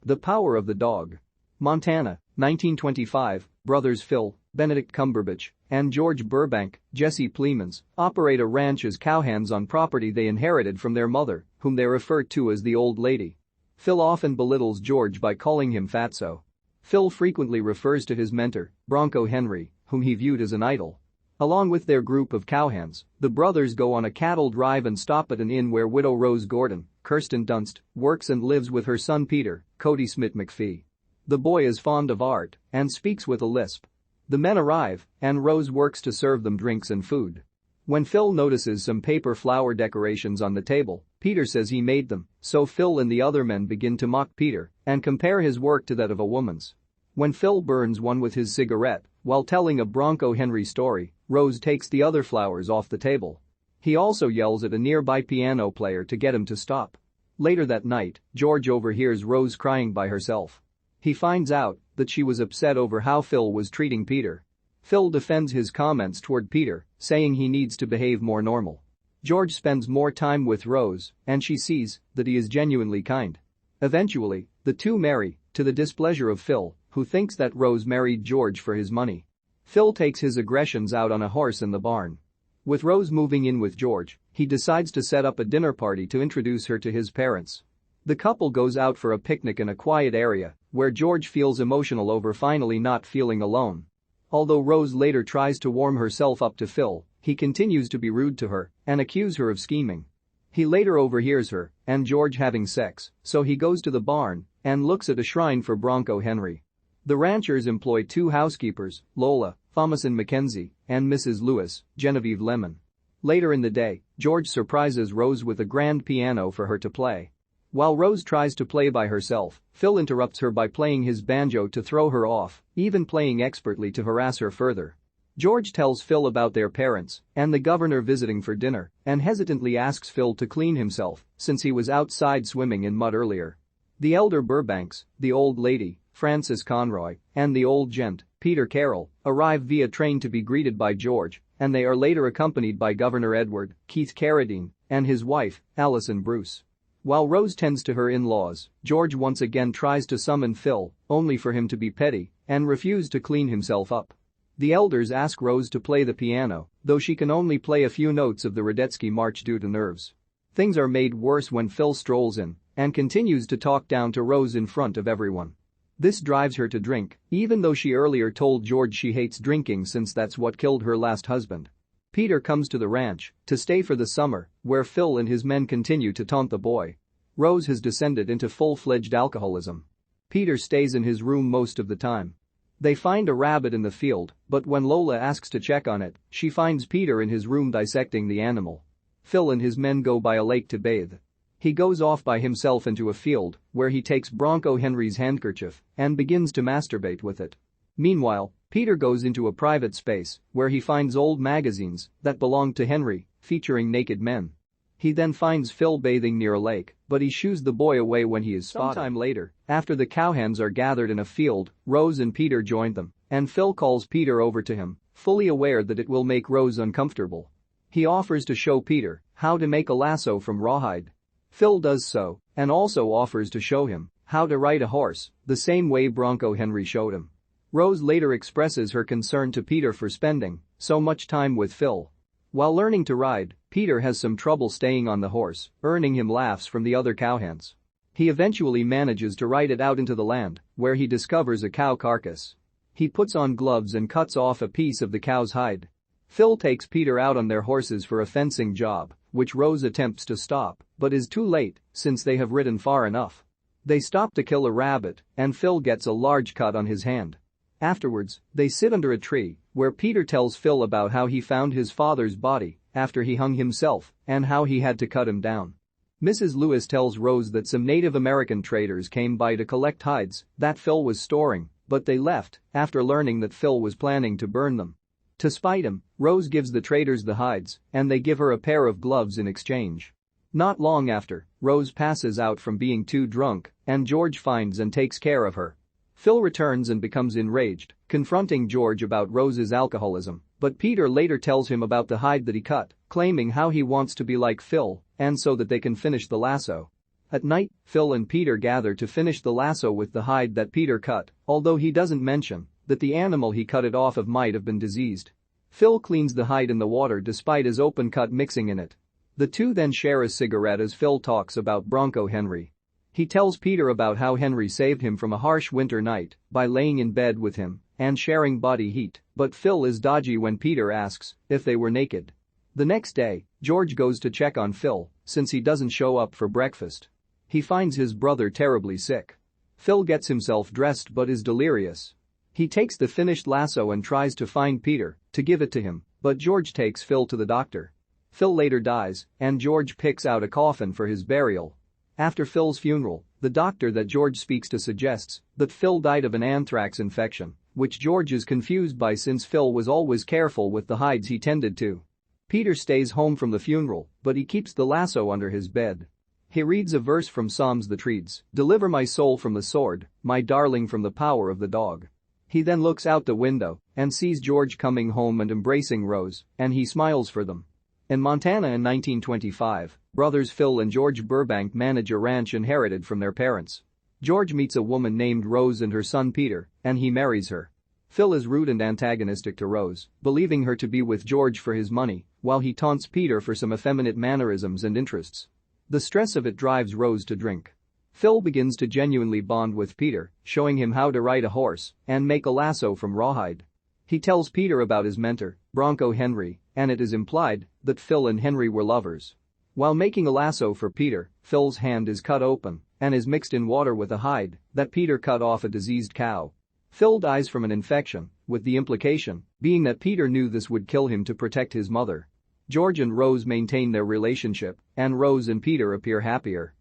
The Power of the Dog. Montana, 1925, brothers Phil, Benedict Cumberbatch, and George Burbank, Jesse Plemons, operate a ranch as cowhands on property they inherited from their mother, whom they refer to as the Old Lady. Phil often belittles George by calling him fatso. Phil frequently refers to his mentor, Bronco Henry, whom he viewed as an idol. Along with their group of cowhands, the brothers go on a cattle drive and stop at an inn where widow Rose Gordon, Kirsten Dunst, works and lives with her son Peter, Kodi Smit-McPhee. The boy is fond of art and speaks with a lisp. The men arrive, and Rose works to serve them drinks and food. When Phil notices some paper flower decorations on the table, Peter says he made them, so Phil and the other men begin to mock Peter and compare his work to that of a woman's. When Phil burns one with his cigarette while telling a Bronco Henry story, Rose takes the other flowers off the table. He also yells at a nearby piano player to get him to stop. Later that night, George overhears Rose crying by herself. He finds out that she was upset over how Phil was treating Peter. Phil defends his comments toward Peter, saying he needs to behave more normal. George spends more time with Rose, and she sees that he is genuinely kind. Eventually, the two marry, to the displeasure of Phil, who thinks that Rose married George for his money. Phil takes his aggressions out on a horse in the barn. With Rose moving in with George, he decides to set up a dinner party to introduce her to his parents. The couple goes out for a picnic in a quiet area, where George feels emotional over finally not feeling alone. Although Rose later tries to warm herself up to Phil, he continues to be rude to her and accuse her of scheming. He later overhears her and George having sex, so he goes to the barn and looks at a shrine for Bronco Henry. The ranchers employ two housekeepers, Lola, Thomasin McKenzie, and Mrs. Lewis, Genevieve Lemon. Later in the day, George surprises Rose with a grand piano for her to play. While Rose tries to play by herself, Phil interrupts her by playing his banjo to throw her off, even playing expertly to harass her further. George tells Phil about their parents and the governor visiting for dinner and hesitantly asks Phil to clean himself since he was outside swimming in mud earlier. The elder Burbanks, the old lady, Frances Conroy, and the old gent, Peter Carroll, arrive via train to be greeted by George, and they are later accompanied by Governor Edward, Keith Carradine, and his wife, Allison Bruce. While Rose tends to her in-laws, George once again tries to summon Phil, only for him to be petty and refuse to clean himself up. The elders ask Rose to play the piano, though she can only play a few notes of the Radetzky March due to nerves. Things are made worse when Phil strolls in and continues to talk down to Rose in front of everyone. This drives her to drink, even though she earlier told George she hates drinking since that's what killed her last husband. Peter comes to the ranch to stay for the summer, where Phil and his men continue to taunt the boy. Rose has descended into full-fledged alcoholism. Peter stays in his room most of the time. They find a rabbit in the field, but when Lola asks to check on it, she finds Peter in his room dissecting the animal. Phil and his men go by a lake to bathe. He goes off by himself into a field, where he takes Bronco Henry's handkerchief and begins to masturbate with it. Meanwhile, Peter goes into a private space, where he finds old magazines that belonged to Henry, featuring naked men. He then finds Phil bathing near a lake, but he shoos the boy away when he is spotted. Sometime later, after the cowhands are gathered in a field, Rose and Peter join them, and Phil calls Peter over to him, fully aware that it will make Rose uncomfortable. He offers to show Peter how to make a lasso from rawhide. Phil does so, and also offers to show him how to ride a horse, the same way Bronco Henry showed him. Rose later expresses her concern to Peter for spending so much time with Phil. While learning to ride, Peter has some trouble staying on the horse, earning him laughs from the other cowhands. He eventually manages to ride it out into the land, where he discovers a cow carcass. He puts on gloves and cuts off a piece of the cow's hide. Phil takes Peter out on their horses for a fencing job, which Rose attempts to stop, but is too late since they have ridden far enough. They stop to kill a rabbit, and Phil gets a large cut on his hand. Afterwards, they sit under a tree, where Peter tells Phil about how he found his father's body after he hung himself and how he had to cut him down. Mrs. Lewis tells Rose that some Native American traders came by to collect hides that Phil was storing, but they left after learning that Phil was planning to burn them. To spite him, Rose gives the traders the hides, and they give her a pair of gloves in exchange. Not long after, Rose passes out from being too drunk, and George finds and takes care of her. Phil returns and becomes enraged, confronting George about Rose's alcoholism, but Peter later tells him about the hide that he cut, claiming how he wants to be like Phil and so that they can finish the lasso. At night, Phil and Peter gather to finish the lasso with the hide that Peter cut, although he doesn't mention that the animal he cut it off of might have been diseased. Phil cleans the hide in the water despite his open cut mixing in it. The two then share a cigarette as Phil talks about Bronco Henry. He tells Peter about how Henry saved him from a harsh winter night by laying in bed with him and sharing body heat, but Phil is dodgy when Peter asks if they were naked. The next day, George goes to check on Phil since he doesn't show up for breakfast. He finds his brother terribly sick. Phil gets himself dressed but is delirious. He takes the finished lasso and tries to find Peter to give it to him, but George takes Phil to the doctor. Phil later dies, and George picks out a coffin for his burial. After Phil's funeral, the doctor that George speaks to suggests that Phil died of an anthrax infection, which George is confused by since Phil was always careful with the hides he tended to. Peter stays home from the funeral, but he keeps the lasso under his bed. He reads a verse from Psalms that reads, "Deliver my soul from the sword, my darling from the power of the dog." He then looks out the window and sees George coming home and embracing Rose, and he smiles for them. In Montana in 1925, brothers Phil and George Burbank manage a ranch inherited from their parents. George meets a woman named Rose and her son Peter, and he marries her. Phil is rude and antagonistic to Rose, believing her to be with George for his money, while he taunts Peter for some effeminate mannerisms and interests. The stress of it drives Rose to drink. Phil begins to genuinely bond with Peter, showing him how to ride a horse and make a lasso from rawhide. He tells Peter about his mentor, Bronco Henry, and it is implied that Phil and Henry were lovers. While making a lasso for Peter, Phil's hand is cut open and is mixed in water with a hide that Peter cut off a diseased cow. Phil dies from an infection, with the implication being that Peter knew this would kill him to protect his mother. George and Rose maintain their relationship, and Rose and Peter appear happier.